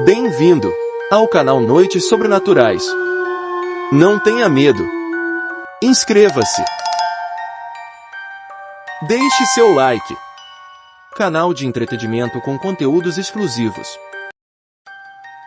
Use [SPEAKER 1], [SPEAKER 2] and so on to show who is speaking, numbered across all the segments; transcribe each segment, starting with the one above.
[SPEAKER 1] Bem-vindo ao canal Noites Sobrenaturais. Não tenha medo. Inscreva-se. Deixe seu like. Canal de entretenimento com conteúdos exclusivos.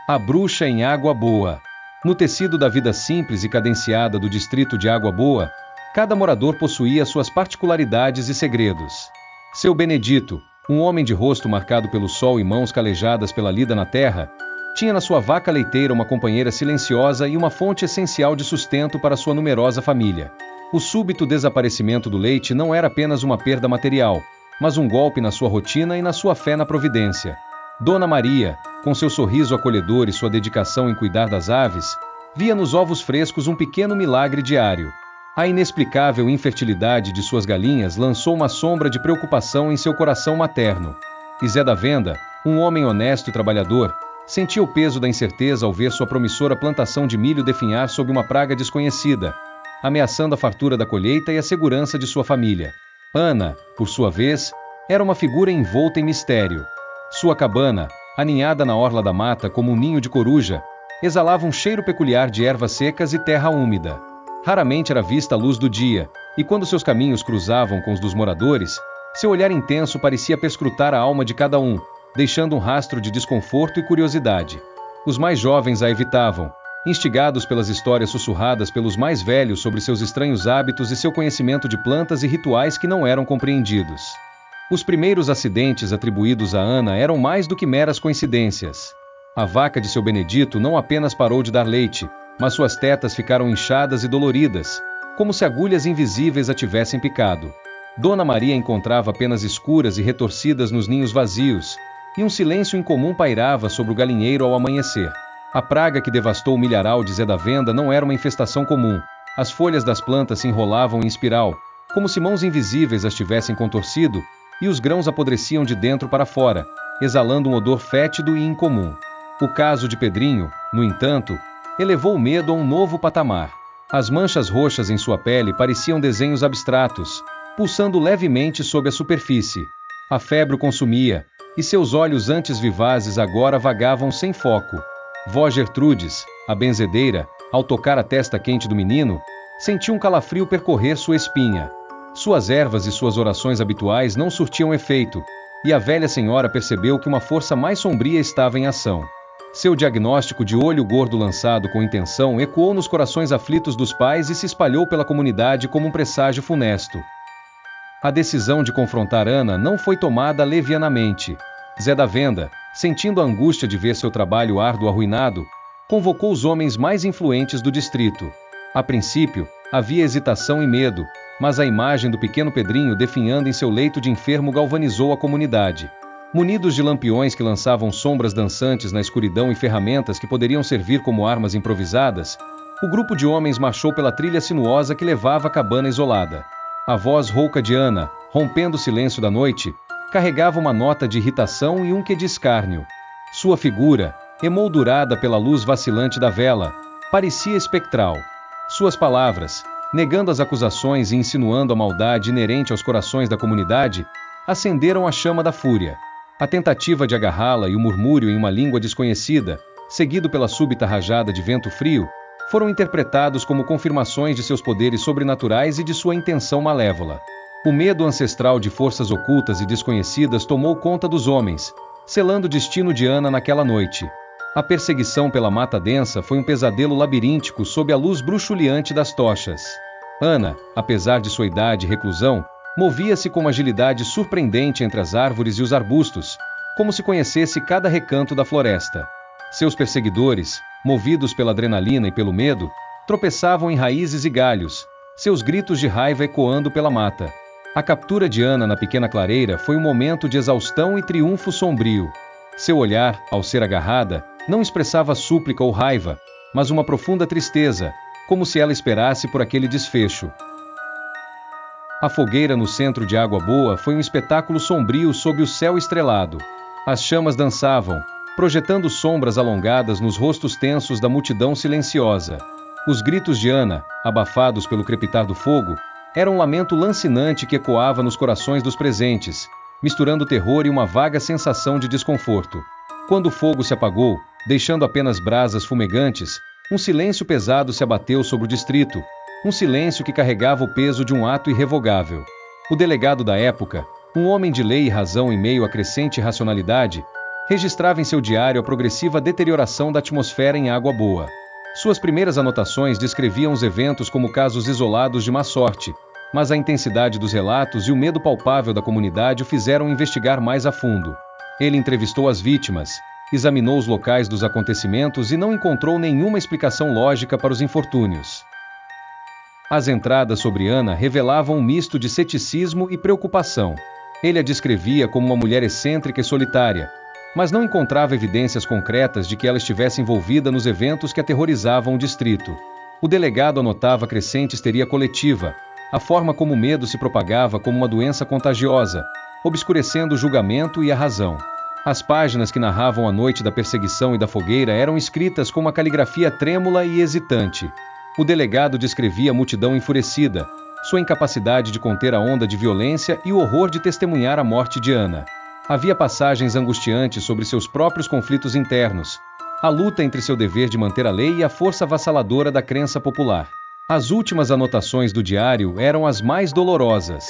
[SPEAKER 2] A bruxa em Água Boa. No tecido da vida simples e cadenciada do distrito de Água Boa, cada morador possuía suas particularidades e segredos. Seu Benedito, um homem de rosto marcado pelo sol e mãos calejadas pela lida na terra, tinha na sua vaca leiteira uma companheira silenciosa e uma fonte essencial de sustento para sua numerosa família. O súbito desaparecimento do leite não era apenas uma perda material, mas um golpe na sua rotina e na sua fé na providência. Dona Maria, com seu sorriso acolhedor e sua dedicação em cuidar das aves, via nos ovos frescos um pequeno milagre diário. A inexplicável infertilidade de suas galinhas lançou uma sombra de preocupação em seu coração materno. E Zé da Venda, um homem honesto e trabalhador, sentia o peso da incerteza ao ver sua promissora plantação de milho definhar sob uma praga desconhecida, ameaçando a fartura da colheita e a segurança de sua família. Ana, por sua vez, era uma figura envolta em mistério. Sua cabana, aninhada na orla da mata como um ninho de coruja, exalava um cheiro peculiar de ervas secas e terra úmida. Raramente era vista a luz do dia, e quando seus caminhos cruzavam com os dos moradores, seu olhar intenso parecia perscrutar a alma de cada um, deixando um rastro de desconforto e curiosidade. Os mais jovens a evitavam, instigados pelas histórias sussurradas pelos mais velhos sobre seus estranhos hábitos e seu conhecimento de plantas e rituais que não eram compreendidos. Os primeiros acidentes atribuídos a Ana eram mais do que meras coincidências. A vaca de seu Benedito não apenas parou de dar leite, mas suas tetas ficaram inchadas e doloridas, como se agulhas invisíveis a tivessem picado. Dona Maria encontrava penas escuras e retorcidas nos ninhos vazios, e um silêncio incomum pairava sobre o galinheiro ao amanhecer. A praga que devastou o milharal de Zé da Venda não era uma infestação comum. As folhas das plantas se enrolavam em espiral, como se mãos invisíveis as tivessem contorcido, e os grãos apodreciam de dentro para fora, exalando um odor fétido e incomum. O caso de Pedrinho, no entanto, elevou o medo a um novo patamar. As manchas roxas em sua pele pareciam desenhos abstratos, pulsando levemente sob a superfície. A febre o consumia, e seus olhos antes vivazes agora vagavam sem foco. Vó Gertrudes, a benzedeira, ao tocar a testa quente do menino, sentiu um calafrio percorrer sua espinha. Suas ervas e suas orações habituais não surtiam efeito, e a velha senhora percebeu que uma força mais sombria estava em ação. Seu diagnóstico de olho gordo lançado com intenção ecoou nos corações aflitos dos pais e se espalhou pela comunidade como um presságio funesto. A decisão de confrontar Ana não foi tomada levianamente. Zé da Venda, sentindo a angústia de ver seu trabalho árduo arruinado, convocou os homens mais influentes do distrito. A princípio, havia hesitação e medo, mas a imagem do pequeno Pedrinho definhando em seu leito de enfermo galvanizou a comunidade. Munidos de lampiões que lançavam sombras dançantes na escuridão e ferramentas que poderiam servir como armas improvisadas, o grupo de homens marchou pela trilha sinuosa que levava à cabana isolada. A voz rouca de Ana, rompendo o silêncio da noite, carregava uma nota de irritação e um quê de escárnio. Sua figura, emoldurada pela luz vacilante da vela, parecia espectral. Suas palavras, negando as acusações e insinuando a maldade inerente aos corações da comunidade, acenderam a chama da fúria. A tentativa de agarrá-la e o murmúrio em uma língua desconhecida, seguido pela súbita rajada de vento frio, foram interpretados como confirmações de seus poderes sobrenaturais e de sua intenção malévola. O medo ancestral de forças ocultas e desconhecidas tomou conta dos homens, selando o destino de Ana naquela noite. A perseguição pela mata densa foi um pesadelo labiríntico sob a luz bruxuleante das tochas. Ana, apesar de sua idade e reclusão, movia-se com uma agilidade surpreendente entre as árvores e os arbustos, como se conhecesse cada recanto da floresta. Seus perseguidores, movidos pela adrenalina e pelo medo, tropeçavam em raízes e galhos, seus gritos de raiva ecoando pela mata. A captura de Ana na pequena clareira foi um momento de exaustão e triunfo sombrio. Seu olhar, ao ser agarrada, não expressava súplica ou raiva, mas uma profunda tristeza, como se ela esperasse por aquele desfecho. A fogueira no centro de Água Boa foi um espetáculo sombrio sob o céu estrelado. As chamas dançavam, projetando sombras alongadas nos rostos tensos da multidão silenciosa. Os gritos de Ana, abafados pelo crepitar do fogo, eram um lamento lancinante que ecoava nos corações dos presentes, misturando terror e uma vaga sensação de desconforto. Quando o fogo se apagou, Deixando apenas brasas fumegantes, um silêncio pesado se abateu sobre o distrito, um silêncio que carregava o peso de um ato irrevogável. O delegado da época, um homem de lei e razão em meio à crescente irracionalidade, registrava em seu diário a progressiva deterioração da atmosfera em Água Boa. Suas primeiras anotações descreviam os eventos como casos isolados de má sorte, mas a intensidade dos relatos e o medo palpável da comunidade o fizeram investigar mais a fundo. Ele entrevistou as vítimas, examinou os locais dos acontecimentos e não encontrou nenhuma explicação lógica para os infortúnios. As entradas sobre Ana revelavam um misto de ceticismo e preocupação. Ele a descrevia como uma mulher excêntrica e solitária, mas não encontrava evidências concretas de que ela estivesse envolvida nos eventos que aterrorizavam o distrito. O delegado anotava a crescente histeria coletiva, a forma como o medo se propagava como uma doença contagiosa, obscurecendo o julgamento e a razão. As páginas que narravam a noite da perseguição e da fogueira eram escritas com uma caligrafia trêmula e hesitante. O delegado descrevia a multidão enfurecida, sua incapacidade de conter a onda de violência e o horror de testemunhar a morte de Ana. Havia passagens angustiantes sobre seus próprios conflitos internos, a luta entre seu dever de manter a lei e a força avassaladora da crença popular. As últimas anotações do diário eram as mais dolorosas.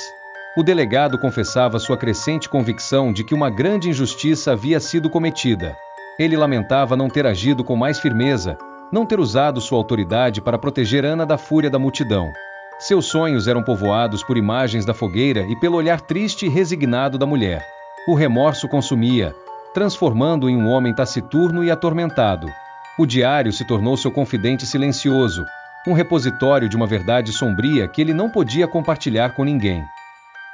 [SPEAKER 2] O delegado confessava sua crescente convicção de que uma grande injustiça havia sido cometida. Ele lamentava não ter agido com mais firmeza, não ter usado sua autoridade para proteger Ana da fúria da multidão. Seus sonhos eram povoados por imagens da fogueira e pelo olhar triste e resignado da mulher. O remorso consumia, transformando-o em um homem taciturno e atormentado. O diário se tornou seu confidente silencioso, um repositório de uma verdade sombria que ele não podia compartilhar com ninguém.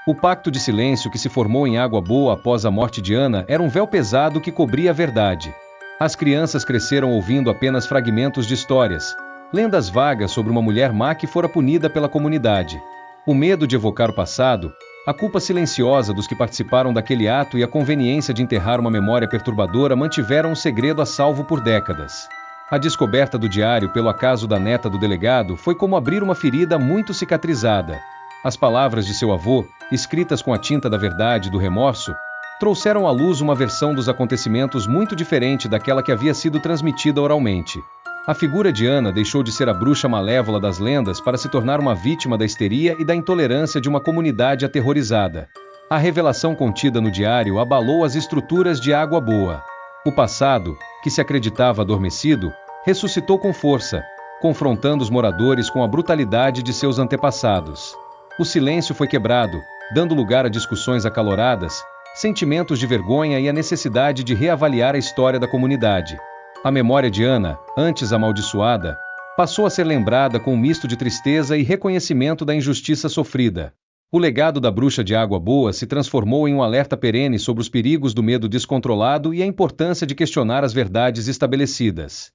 [SPEAKER 2] O pacto de silêncio que se formou em Água Boa após a morte de Ana era um véu pesado que cobria a verdade. As crianças cresceram ouvindo apenas fragmentos de histórias, lendas vagas sobre uma mulher má que fora punida pela comunidade. O medo de evocar o passado, a culpa silenciosa dos que participaram daquele ato e a conveniência de enterrar uma memória perturbadora mantiveram o segredo a salvo por décadas. A descoberta do diário pelo acaso da neta do delegado foi como abrir uma ferida muito cicatrizada. As palavras de seu avô, escritas com a tinta da verdade e do remorso, trouxeram à luz uma versão dos acontecimentos muito diferente daquela que havia sido transmitida oralmente. A figura de Ana deixou de ser a bruxa malévola das lendas para se tornar uma vítima da histeria e da intolerância de uma comunidade aterrorizada. A revelação contida no diário abalou as estruturas de Água Boa. O passado, que se acreditava adormecido, ressuscitou com força, confrontando os moradores com a brutalidade de seus antepassados. O silêncio foi quebrado, dando lugar a discussões acaloradas, sentimentos de vergonha e a necessidade de reavaliar a história da comunidade. A memória de Ana, antes amaldiçoada, passou a ser lembrada com um misto de tristeza e reconhecimento da injustiça sofrida. O legado da bruxa de Água Boa se transformou em um alerta perene sobre os perigos do medo descontrolado e a importância de questionar as verdades estabelecidas.